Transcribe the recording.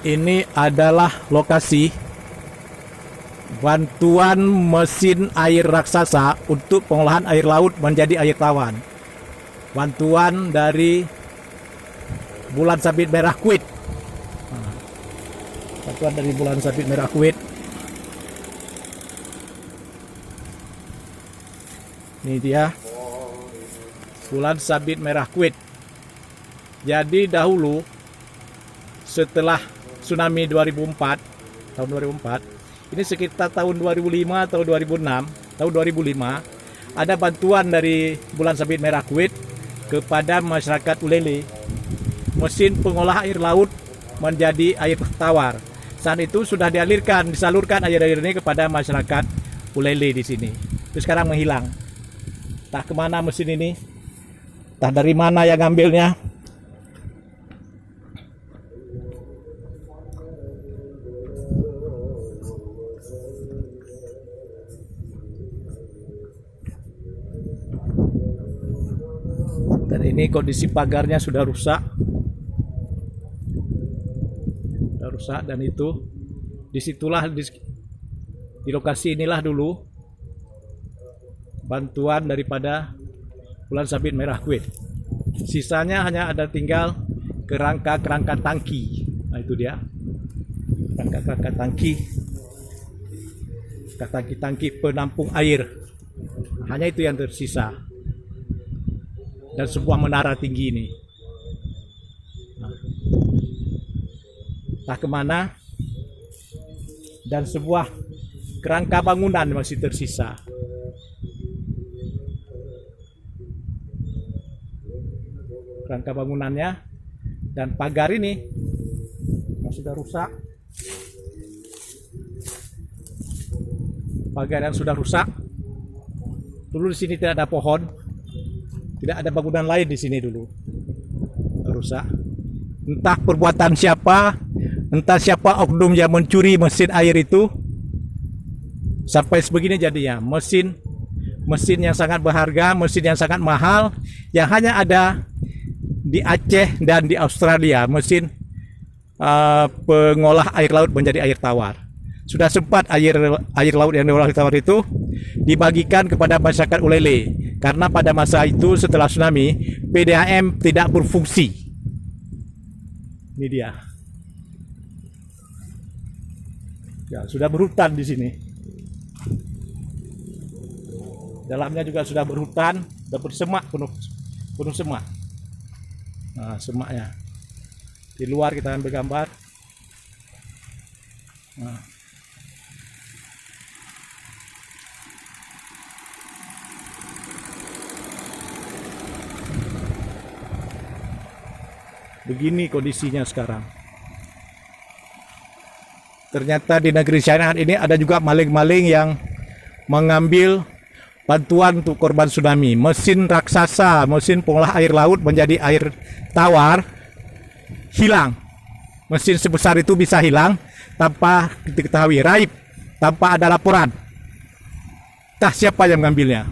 Ini adalah lokasi bantuan mesin air raksasa untuk pengolahan air laut menjadi air tawar. Bantuan dari Bulan Sabit Merah Kuwait. Bantuan dari Bulan Sabit Merah Kuwait. Ini dia Bulan Sabit Merah Kuwait. Jadi dahulu setelah tsunami 2004, tahun 2004, ini sekitar tahun 2005 atau 2006, tahun 2005, ada bantuan dari Bulan Sabit Merah Kuwait kepada masyarakat Ulele, mesin pengolah air laut menjadi air tawar. Saat itu sudah disalurkan air-air ini kepada masyarakat Ulele di sini. Itu sekarang menghilang. Entah kemana mesin ini, entah dari mana yang ngambilnya. Dan ini kondisi pagarnya sudah rusak. Dan itu disitulah di lokasi inilah dulu bantuan daripada Bulan Sabit Merah Kuwait. Sisanya hanya ada tinggal kerangka tangki. Nah itu dia kerangka tangki penampung air. Hanya itu yang tersisa. Dan sebuah menara tinggi ini. Entah kemana. Dan sebuah kerangka bangunan masih tersisa. Kerangka bangunannya dan pagar ini masih sudah rusak. Pagar yang sudah rusak. Dulu di sini tidak ada pohon. Tidak ada bangunan lain di sini dulu. Rusak. Entah perbuatan siapa, entah siapa oknum yang mencuri mesin air itu. Sampai sebegini jadinya. Mesin yang sangat berharga, mesin yang sangat mahal, yang hanya ada di Aceh dan di Australia. Mesin pengolah air laut menjadi air tawar. Sudah sempat air laut yang diolah tawar itu dibagikan kepada masyarakat Ulele. Karena pada masa itu setelah tsunami, PDAM tidak berfungsi. Ini dia. Ya, sudah berhutan di sini. Dalamnya juga sudah berhutan, sudah bersemak, penuh semak. Nah, semaknya. Di luar kita akan bergambar. Nah. Begini kondisinya sekarang. Ternyata di negeri China ini ada juga maling-maling yang mengambil bantuan untuk korban tsunami. Mesin raksasa, mesin pengolah air laut menjadi air tawar, hilang. Mesin sebesar itu bisa hilang tanpa diketahui, raib, tanpa ada laporan. Entah siapa yang mengambilnya.